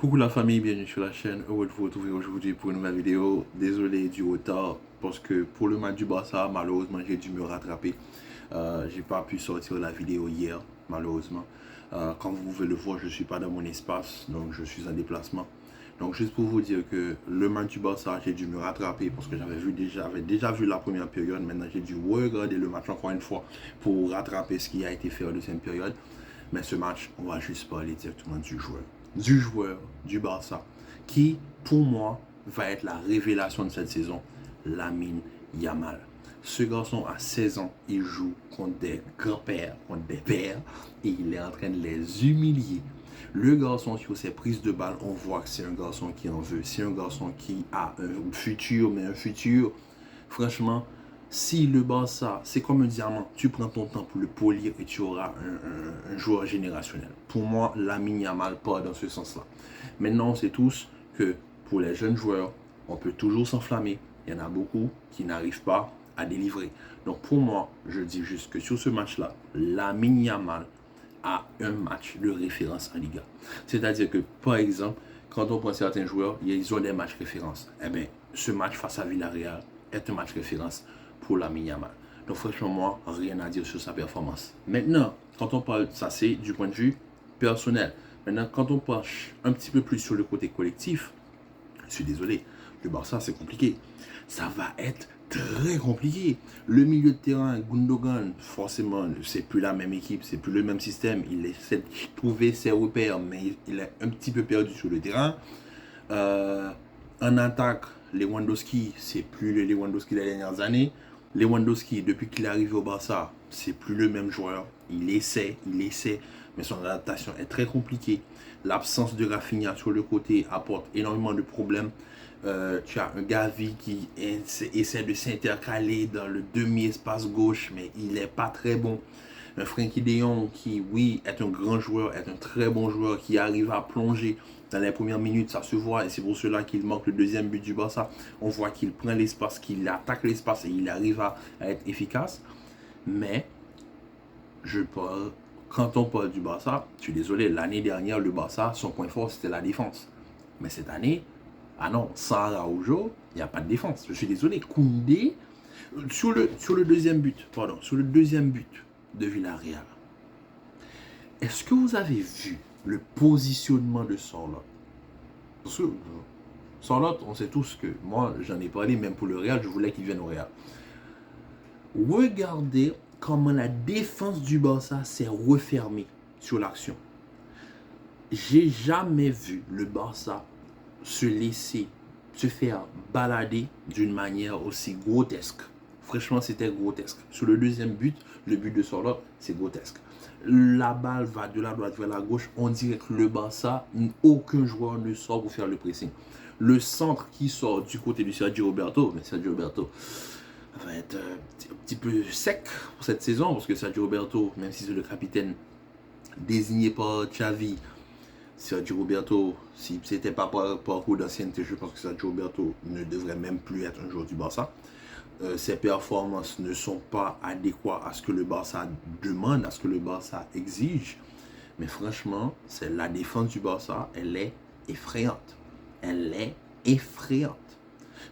Coucou la famille, bienvenue sur la chaîne. Heureux de vous retrouver aujourd'hui pour une nouvelle vidéo. Désolé du retard parce que pour le match du Barça, malheureusement, j'ai dû me rattraper. J'ai pas pu sortir la vidéo hier, malheureusement. Comme vous pouvez le voir, je suis pas dans mon espace, donc je suis en déplacement. Donc juste pour vous dire que le match du Barça, j'ai dû me rattraper parce que j'avais déjà vu la première période. Maintenant, j'ai dû regarder le match encore une fois pour rattraper ce qui a été fait en deuxième période. Mais ce match, on va juste parler directement du joueur du Barça, qui, pour moi, va être la révélation de cette saison, Lamine Yamal. Ce garçon a 16 ans, il joue contre des grands-pères, contre des pères, et il est en train de les humilier. Le garçon, sur ses prises de balles, on voit que c'est un garçon qui en veut. C'est un garçon qui a un futur, mais un futur, franchement, si le Barça, c'est comme un diamant, tu prends ton temps pour le polir et tu auras un joueur générationnel. Pour moi, Lamine Yamal pas dans ce sens-là. Maintenant, on sait tous que pour les jeunes joueurs, on peut toujours s'enflammer. Il y en a beaucoup qui n'arrivent pas à délivrer. Donc pour moi, je dis juste que sur ce match-là, Lamine Yamal a un match de référence en Liga. C'est-à-dire que, par exemple, quand on prend certains joueurs, ils ont des matchs références. Eh bien, ce match face à Villarreal est un match référence pour Lamine Yamal. Donc franchement, moi, rien à dire sur sa performance. Maintenant, quand on parle, ça c'est du point de vue personnel. Maintenant, quand on penche un petit peu plus sur le côté collectif, je suis désolé, le Barça c'est compliqué. Ça va être très compliqué. Le milieu de terrain, Gundogan, forcément, c'est plus la même équipe, c'est plus le même système. Il essaie de trouver ses repères, mais il est un petit peu perdu sur le terrain. En attaque, Lewandowski, c'est plus le Lewandowski des dernières années. Lewandowski, depuis qu'il est arrivé au Barça, c'est plus le même joueur. Il essaie, mais son adaptation est très compliquée. L'absence de Rafinha sur le côté apporte énormément de problèmes. Tu as un Gavi qui essaie de s'intercaler dans le demi-espace gauche, mais il n'est pas très bon. Un Frenkie de Jong qui, oui, est un grand joueur, est un très bon joueur, qui arrive à plonger dans les premières minutes, ça se voit, et c'est pour cela qu'il manque le deuxième but du Barça. On voit qu'il prend l'espace, qu'il attaque l'espace et il arrive à être efficace. Mais, quand on parle du Barça, je suis désolé, l'année dernière, le Barça, son point fort, c'était la défense. Mais cette année, ah non, sans Araujo, il n'y a pas de défense. Je suis désolé, Koundé, sur le deuxième but de Villarreal, est-ce que vous avez vu le positionnement de Sorloth? Parce que Sorloth, on sait tous que moi, j'en ai parlé même pour le Real, je voulais qu'il vienne au Real. Regardez comment la défense du Barça s'est refermée sur l'action. J'ai jamais vu le Barça se faire balader d'une manière aussi grotesque. Franchement, c'était grotesque. Sur le deuxième but, le but de Sorloth, c'est grotesque. La balle va de la droite vers la gauche. On dirait que le Barça, aucun joueur ne sort pour faire le pressing. Le centre qui sort du côté du Sergio Roberto, mais Sergio Roberto va être un petit peu sec pour cette saison, parce que Sergio Roberto, même si c'est le capitaine désigné par Xavi, Sergio Roberto, si ce n'était pas par parcours d'ancienneté, je pense que Sergio Roberto ne devrait même plus être un joueur du Barça. Ses performances ne sont pas adéquates à ce que le Barça demande, à ce que le Barça exige. Mais franchement, c'est la défense du Barça, elle est effrayante. Elle est effrayante.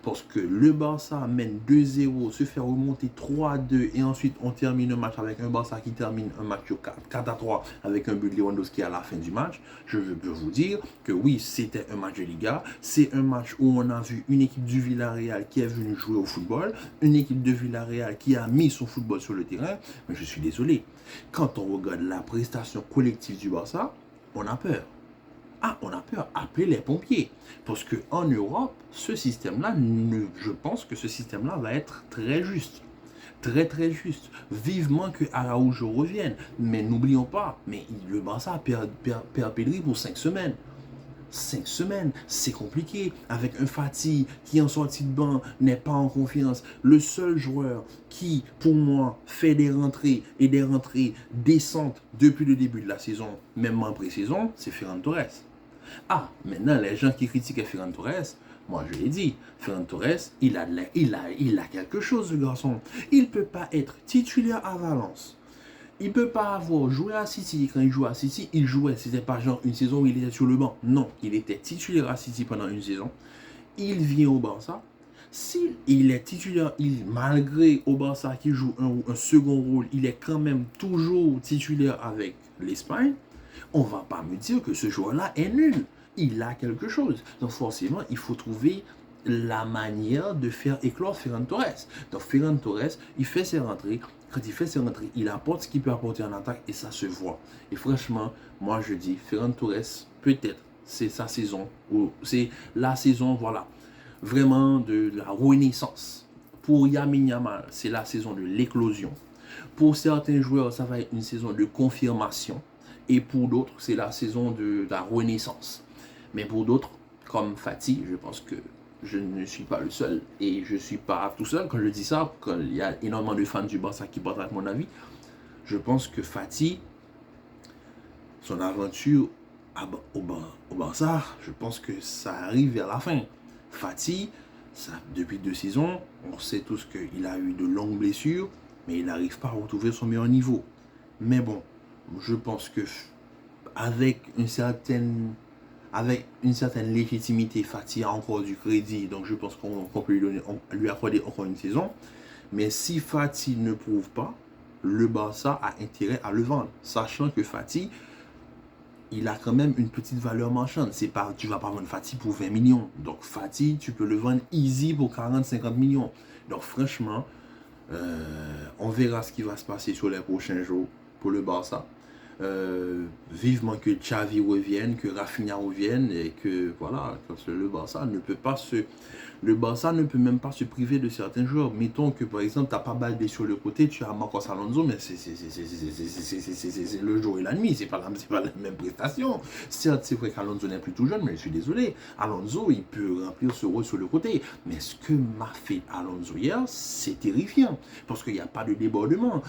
Parce que le Barça mène 2-0, se fait remonter 3-2 et ensuite on termine un match avec un Barça qui termine un match 4-3 avec un but de Lewandowski à la fin du match. Je peux vous dire que oui, c'était un match de Liga. C'est un match où on a vu une équipe du Villarreal qui est venue jouer au football, une équipe de Villarreal qui a mis son football sur le terrain. Mais je suis désolé, quand on regarde la prestation collective du Barça, on a peur. Ah, on a peur, appeler les pompiers. Parce qu'en Europe, ce système-là, je pense que ce système-là va être très juste. Très très juste. Vivement que Araujo revienne. Mais n'oublions pas, mais le Barça a perdu Pedri pour 5 semaines. 5 semaines, c'est compliqué. Avec un Fati qui en sortie de banc n'est pas en confiance. Le seul joueur qui, pour moi, fait des rentrées et des rentrées décentes depuis le début de la saison, même en pré-saison, c'est Ferran Torres. Ah, maintenant, les gens qui critiquent Ferran Torres, moi je l'ai dit, Ferran Torres, il a quelque chose, ce garçon. Il ne peut pas être titulaire à Valence il ne peut pas avoir joué à City. Quand il jouait à City, il jouait. C'était pas genre une saison où il était sur le banc. Non, il était titulaire à City pendant une saison. Il vient au Barça. S'il est titulaire, malgré au Barça qui joue un second rôle, il est quand même toujours titulaire avec l'Espagne. On ne va pas me dire que ce joueur-là est nul. Il a quelque chose. Donc forcément, il faut trouver la manière de faire éclore Ferran Torres. Donc Ferran Torres, il fait ses rentrées. Quand il fait ses rentrées, il apporte ce qu'il peut apporter en attaque et ça se voit. Et franchement, moi je dis, Ferran Torres, peut-être, c'est sa saison. C'est la saison, voilà, vraiment de la renaissance. Pour Lamine Yamal, c'est la saison de l'éclosion. Pour certains joueurs, ça va être une saison de confirmation. Et pour d'autres, c'est la saison de la renaissance. Mais pour d'autres, comme Fati, je pense que je ne suis pas le seul. Et je ne suis pas tout seul quand je dis ça, quand il y a énormément de fans du Barça qui partagent mon avis. Je pense que Fati, son aventure au Barça, je pense que ça arrive vers la fin. Fati, ça, depuis 2 saisons, on sait tous qu'il a eu de longues blessures, mais il n'arrive pas à retrouver son meilleur niveau. Mais bon, je pense que avec une certaine légitimité, Fati a encore du crédit, donc je pense qu'on peut lui accorder encore une saison. Mais si Fati ne prouve pas, le Barça a intérêt à le vendre, sachant que Fati, il a quand même une petite valeur marchande. C'est pas, tu vas pas vendre Fati pour 20 millions. Donc Fati, tu peux le vendre easy pour 40-50 millions. Donc franchement, on verra ce qui va se passer sur les prochains jours pour le Barça. Vivement que Xavi revienne, que Rafinha revienne et que voilà, parce que le Barça ne peut même pas se priver de certains joueurs. Mettons que par exemple, tu n'as pas Baldé sur le côté, tu as Marcos Alonso, mais c'est le jour et la nuit, c'est pas la même prestation. Certes, c'est vrai qu'Alonso n'est plus tout jeune, mais je suis désolé. Alonso, il peut remplir ce rôle sur le côté. Mais ce que m'a fait Alonso hier, c'est terrifiant. Parce qu'il n'y a pas de débordement.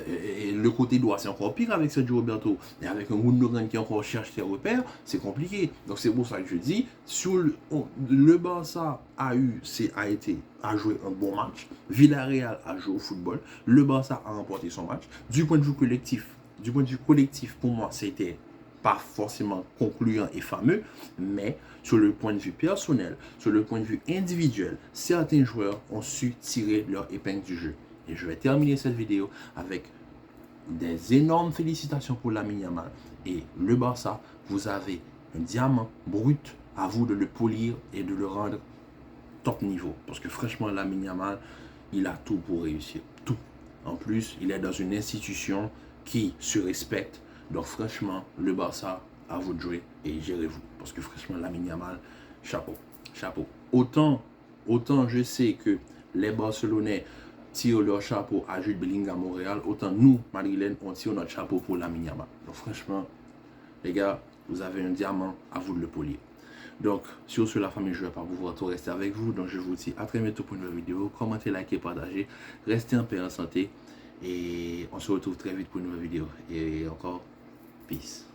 Et le côté droit, c'est encore pire avec Sergio Roberto. Et avec un Gundogan qui encore cherche ses repères, c'est compliqué. Donc c'est pour ça que je dis, sur le Barça a joué un bon match. Villarreal a joué au football. Le Barça a remporté son match. Du point de vue collectif, pour moi, c'était pas forcément concluant et fameux, mais sur le point de vue personnel, sur le point de vue individuel, certains joueurs ont su tirer leur épingle du jeu. Et je vais terminer cette vidéo avec des énormes félicitations pour Lamine Yamal. Et le Barça, vous avez un diamant brut, à vous de le polir et de le rendre top niveau. Parce que franchement, Lamine Yamal, il a tout pour réussir. Tout. En plus, il est dans une institution qui se respecte. Donc franchement, le Barça, à vous de jouer et gérez-vous. Parce que franchement, Lamine Yamal, chapeau. Chapeau. Autant je sais que les Barcelonais tirent leur chapeau à Jude Bellingham à Montréal, autant nous, Madrilènes, on tire notre chapeau pour Lamine Yamal. Donc franchement, les gars, vous avez un diamant, à vous de le polir. Donc, sur ce, la famille, je ne vais pas pouvoir tout rester avec vous. Donc, je vous dis à très bientôt pour une nouvelle vidéo. Commentez, likez, partagez. Restez en paix, en santé. Et on se retrouve très vite pour une nouvelle vidéo. Et encore, peace.